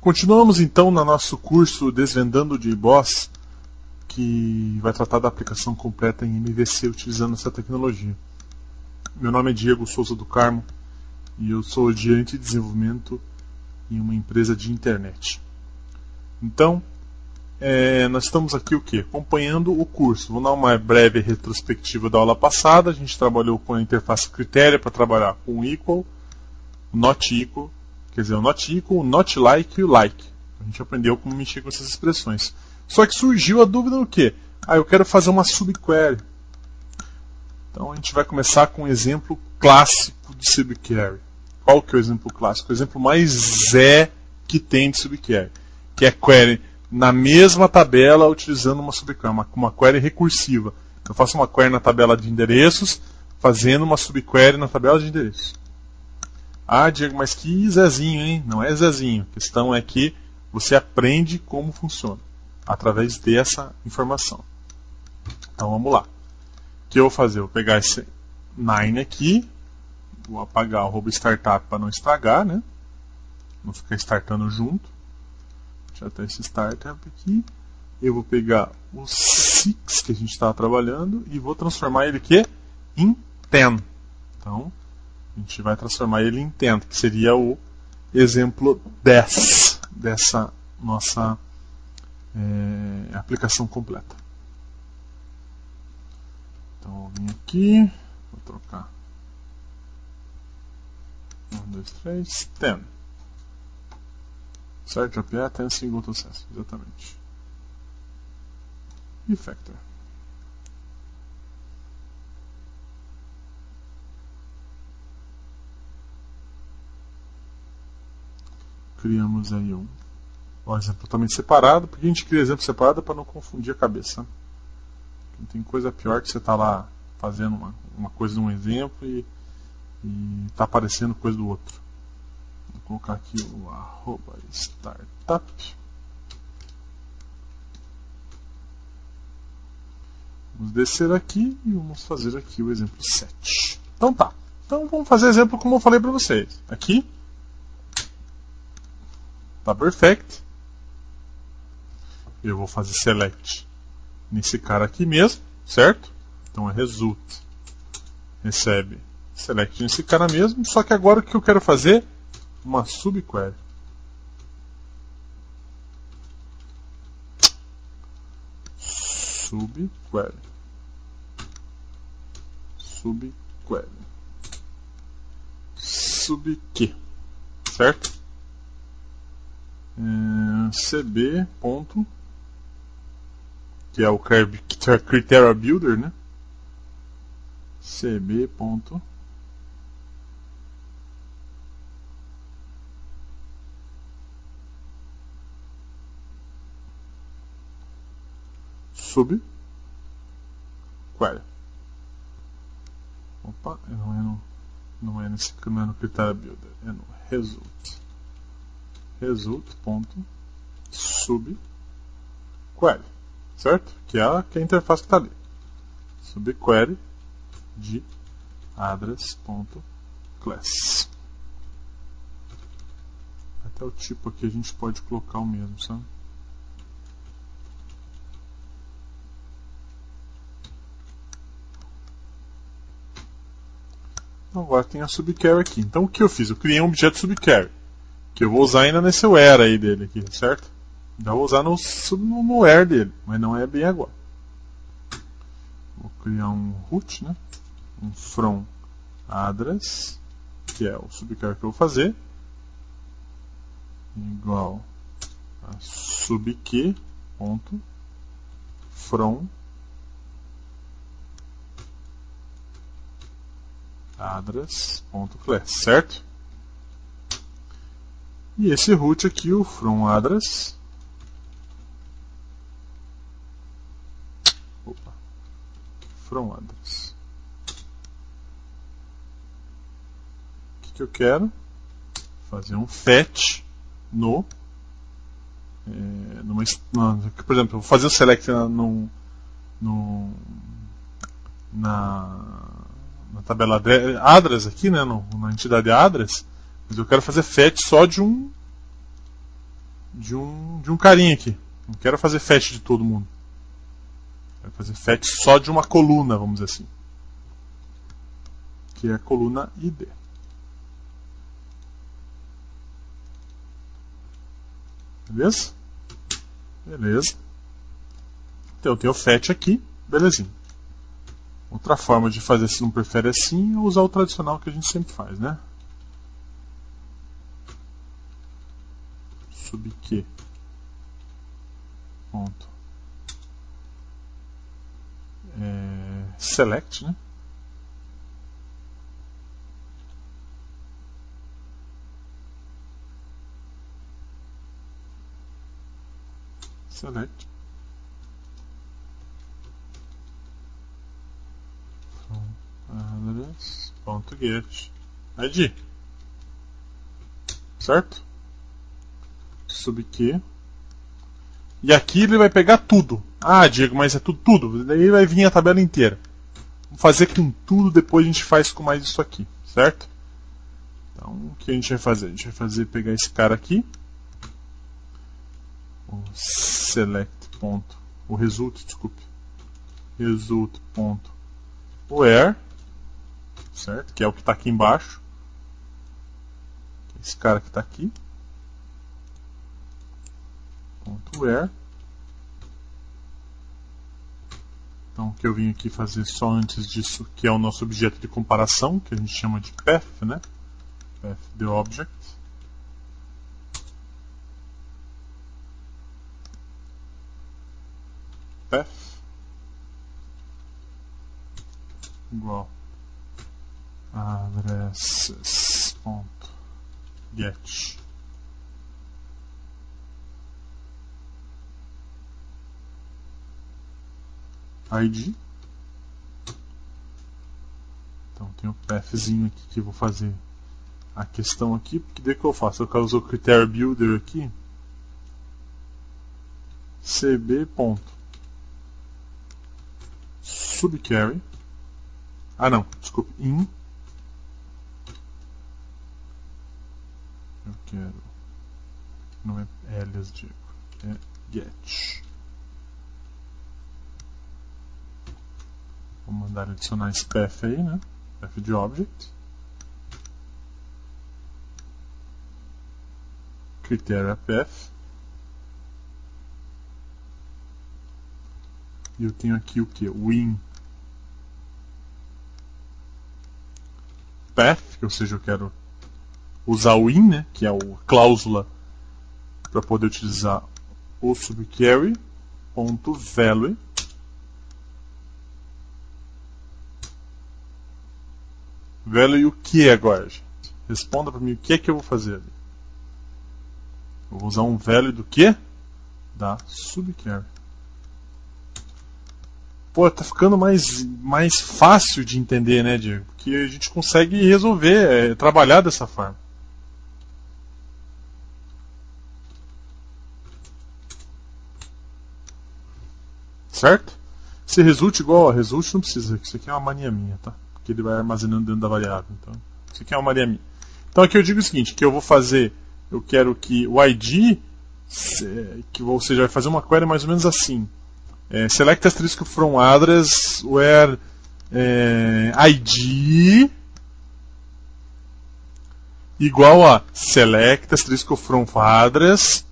Continuamos então no nosso curso Desvendando o JBoss, que vai tratar da aplicação completa em MVC utilizando essa tecnologia. Meu nome é Diego Souza do Carmo e eu sou gerente de desenvolvimento em uma empresa de internet. Então, nós estamos aqui acompanhando o curso. Vou dar uma breve retrospectiva da aula passada. A gente trabalhou com a interface critéria para trabalhar com o equal, o not equal, quer dizer, o not equal, o not like e o like. A gente aprendeu como mexer com essas expressões. Só que surgiu a dúvida no quê? Eu quero fazer uma subquery. Então a gente vai começar com um exemplo clássico de subquery. Qual que é o exemplo clássico? O exemplo mais que tem de subquery, que é query na mesma tabela utilizando uma subquery, uma query recursiva. Eu faço uma query na tabela de endereços, fazendo uma subquery na tabela de endereços. Diego, mas que Zezinho, hein? Não é Zezinho. A questão é que você aprende como funciona através dessa informação. Então vamos lá. O que eu vou fazer? Eu vou pegar esse 9 aqui, vou apagar o @startup para não estragar, né? Não ficar startando junto. Já tem esse startup aqui. Eu vou pegar o 6 que a gente estava trabalhando e vou transformar ele aqui em 10. Então, a gente vai transformar ele em 10, que seria o exemplo 10 dessa nossa aplicação completa. Então, vou vir aqui, vou trocar 1, 2, 3, 10. Certo? API 10 single to access, exatamente. E factor. Criamos aí um exemplo totalmente separado. Porque a gente cria exemplo separado para não confundir a cabeça. Não tem coisa pior que você está lá fazendo uma coisa de um exemplo e está aparecendo coisa do outro. Vou colocar aqui o @startup. Vamos descer aqui e vamos fazer aqui o exemplo 7. Então tá. Então vamos fazer exemplo como eu falei para vocês. Aqui tá perfect. Eu vou fazer select nesse cara aqui mesmo, certo? Então é result recebe select nesse cara mesmo. Só que agora o que eu quero fazer? Uma subquery. Subquery. Subquery. Certo? CB. Que é o Criteria Builder, né? CB. Subquery. Opa, não é no Criteria Builder, é no result. Result.subquery, certo? Que é a interface que está ali. Subquery de address.class. Até o tipo aqui a gente pode colocar o mesmo, sabe? Então agora tem a subquery aqui. Então o que eu fiz? Eu criei um objeto subquery, que eu vou usar ainda nesse where aí dele aqui, certo? Já vou usar no where dele, mas não é bem agora. Vou criar um root, né? Um from address, que é o subquery que eu vou fazer, igual a subquery ponto from address.class, certo? E esse root aqui, o from address, from address. O que eu quero? Fazer um fetch por exemplo, eu vou fazer o select na tabela address aqui, né, na entidade address, mas eu quero fazer fetch só de um de um carinha aqui. Não quero fazer fetch de todo mundo. Quero fazer fetch só de uma coluna, vamos dizer assim. Que é a coluna ID. Beleza? Beleza. Então eu tenho o fetch aqui, belezinha. Outra forma de fazer, se não prefere assim, é usar o tradicional que a gente sempre faz, né? Subq. Ponto. Select, né? Select. Address.get ID. Certo? Subq. E aqui ele vai pegar tudo. Ah, Diego, mas é tudo. Daí vai vir a tabela inteira. Vamos fazer com tudo, depois a gente faz com mais isso aqui. Certo? Então, o que a gente vai fazer? A gente vai pegar esse cara aqui. O select. O result, desculpe. Result.where, certo? Que é o que está aqui embaixo. Esse cara que está aqui. .where. Então, o que eu vim aqui fazer só antes disso, que é o nosso objeto de comparação, que a gente chama de path, né? Path the object. Path igual addresses.get ID. Então tem o pathzinho aqui que eu vou fazer a questão aqui, porque daí que eu faço? Eu uso o critério builder aqui, cb. Subquery. Ah não, desculpe, in. Eu quero. Não é alias, Diego. É get. Vou mandar adicionar esse path aí, né? Path de object. Critério é path. E eu tenho aqui o que? O in path, ou seja, eu quero usar o in, né? Que é a cláusula para poder utilizar o subquery. .value. Value o que agora, gente? Responda para mim o que é que eu vou fazer ali. Eu vou usar um value do que? Da subquery. Pô, tá ficando mais fácil de entender, né, Diego? Porque a gente consegue resolver, trabalhar dessa forma. Certo? Se result igual a result não precisa, isso aqui é uma mania minha, tá? Porque ele vai armazenando dentro da variável. Então, isso aqui é uma mania minha. Então aqui eu digo o seguinte, que eu vou fazer, eu quero que o ID, que você vai fazer uma query mais ou menos assim. Select asterisco from address where ID igual a select asterisco from address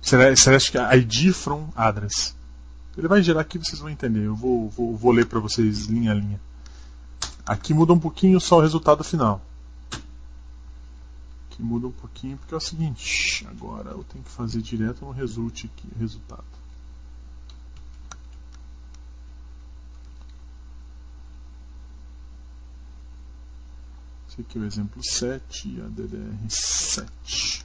select ID from address. Ele vai gerar aqui, vocês vão entender. Eu vou ler para vocês linha a linha. Aqui muda um pouquinho só o resultado final. Aqui muda um pouquinho porque é o seguinte, agora eu tenho que fazer direto no result aqui, resultado. Esse aqui é o exemplo 7 e a DDR7.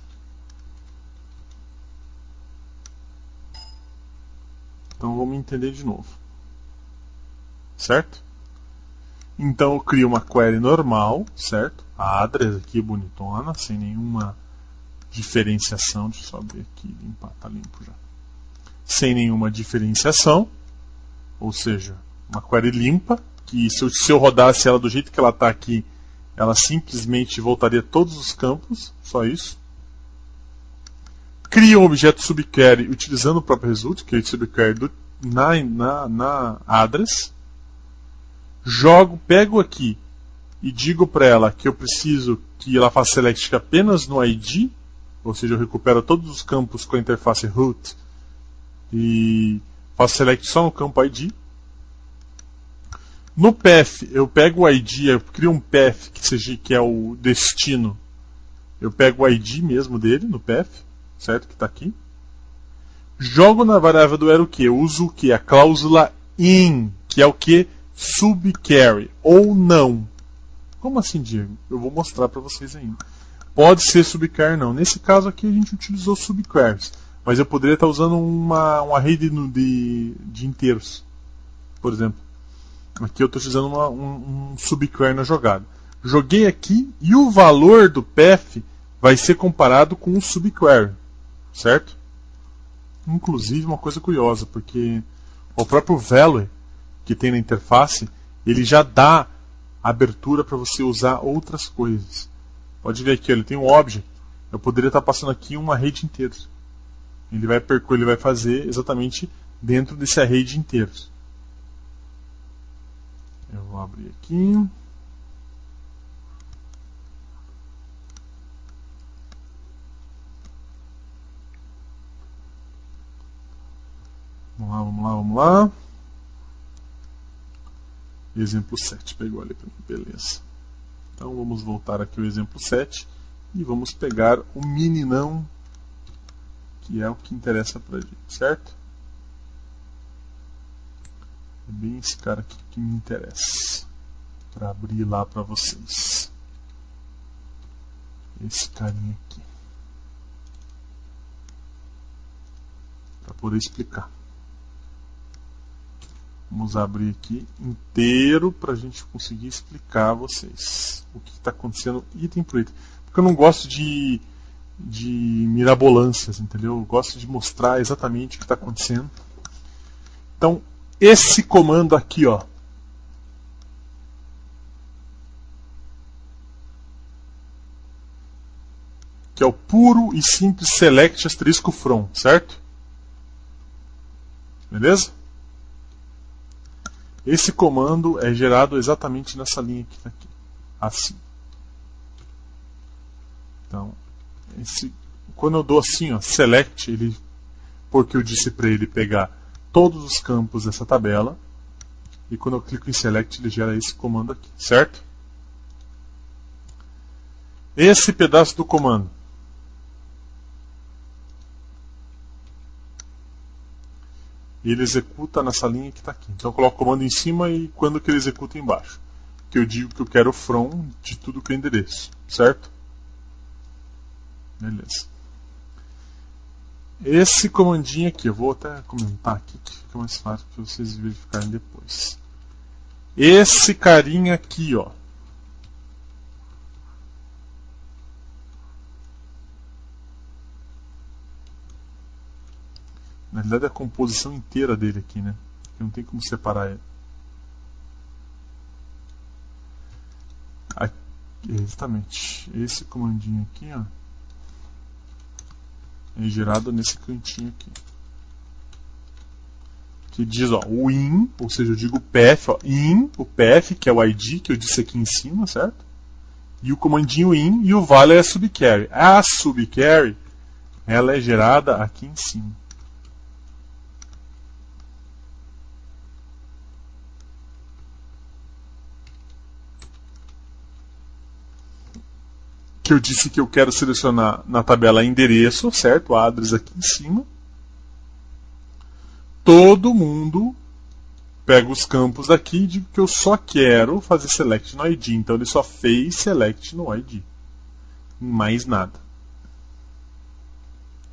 Então vamos entender de novo. Certo? Então eu crio uma query normal, certo? A address aqui bonitona, sem nenhuma diferenciação. Deixa eu só abrir aqui e limpar, tá limpo já. Sem nenhuma diferenciação, ou seja, uma query limpa, que se eu rodasse ela do jeito que ela está aqui, ela simplesmente voltaria todos os campos, só isso. crio um objeto subquery utilizando o próprio result, que é o subquery na address, pego aqui e digo para ela que eu preciso que ela faça select apenas no ID, ou seja, eu recupero todos os campos com a interface root e faço select só no campo ID. No path, eu pego o ID, eu crio um path que é o destino. Eu pego o ID mesmo dele no path, certo? Que está aqui. Jogo na variável do era o que? Eu uso o que? A cláusula in, que é o que? Subquery ou não. Como assim, Diego? Eu vou mostrar para vocês ainda. Pode ser subquery não. Nesse caso aqui a gente utilizou subqueries, mas eu poderia estar usando um array de inteiros, por exemplo. Aqui eu estou utilizando um subquery na jogada. Joguei aqui e o valor do path vai ser comparado com o subquery, certo? Inclusive uma coisa curiosa, porque o próprio value que tem na interface, ele já dá abertura para você usar outras coisas. Pode ver aqui, ele tem um object. Eu poderia estar passando aqui uma array de inteiros. Ele vai fazer exatamente dentro desse array de inteiros. Eu vou abrir aqui. Vamos lá. Exemplo 7, pegou ali para mim, beleza. Então vamos voltar aqui ao exemplo 7 e vamos pegar o meninão, que é o que interessa para a gente, certo? É bem esse cara aqui que me interessa, para abrir lá para vocês. Esse carinha aqui, para poder explicar. Vamos abrir aqui inteiro para a gente conseguir explicar a vocês o que está acontecendo item por item. Porque eu não gosto de mirabolâncias, entendeu? Eu gosto de mostrar exatamente o que está acontecendo. Então, esse comando aqui, ó, que é o puro e simples select asterisco from, certo? Beleza? Esse comando é gerado exatamente nessa linha que está aqui, assim. Então, quando eu dou assim, ó, select, porque eu disse para ele pegar todos os campos dessa tabela, e quando eu clico em select, ele gera esse comando aqui, certo? Esse pedaço do comando ele executa nessa linha que está aqui. Então eu coloco o comando em cima e quando que ele executa embaixo. Que eu digo que eu quero from de tudo que é endereço, certo? Beleza. Esse comandinho aqui, eu vou até comentar aqui que fica mais fácil para vocês verificarem depois. Esse carinha aqui, ó. Na realidade é a composição inteira dele aqui, né? Não tem como separar ele. Aqui, exatamente. Esse comandinho aqui, ó, é gerado nesse cantinho aqui. Que diz, ó, o in, ou seja, eu digo o path, ó, in, o path, que é o ID que eu disse aqui em cima, certo? E o comandinho in, e o value é a subquery. A subquery, ela é gerada aqui em cima. Que eu disse que eu quero selecionar na tabela endereço, certo? A address aqui em cima. Todo mundo pega os campos daqui e digo que eu só quero fazer select no ID. Então ele só fez select no ID. Mais nada.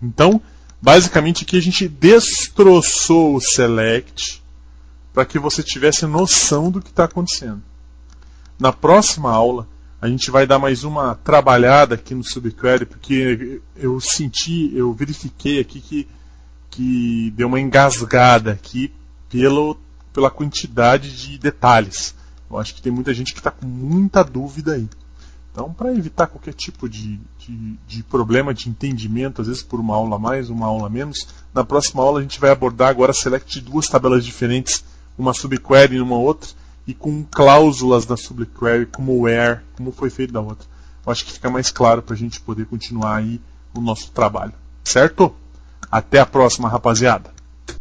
Então, basicamente aqui a gente destroçou o select para que você tivesse noção do que está acontecendo. Na próxima aula, a gente vai dar mais uma trabalhada aqui no subquery, porque eu verifiquei aqui que deu uma engasgada aqui pela quantidade de detalhes. Eu acho que tem muita gente que está com muita dúvida aí. Então, para evitar qualquer tipo de problema de entendimento, às vezes por uma aula a mais, uma aula a menos, na próxima aula a gente vai abordar agora select de duas tabelas diferentes, uma subquery e uma outra, e com cláusulas da subquery, como where, como foi feito da outra. Eu acho que fica mais claro para a gente poder continuar aí o nosso trabalho. Certo? Até a próxima, rapaziada!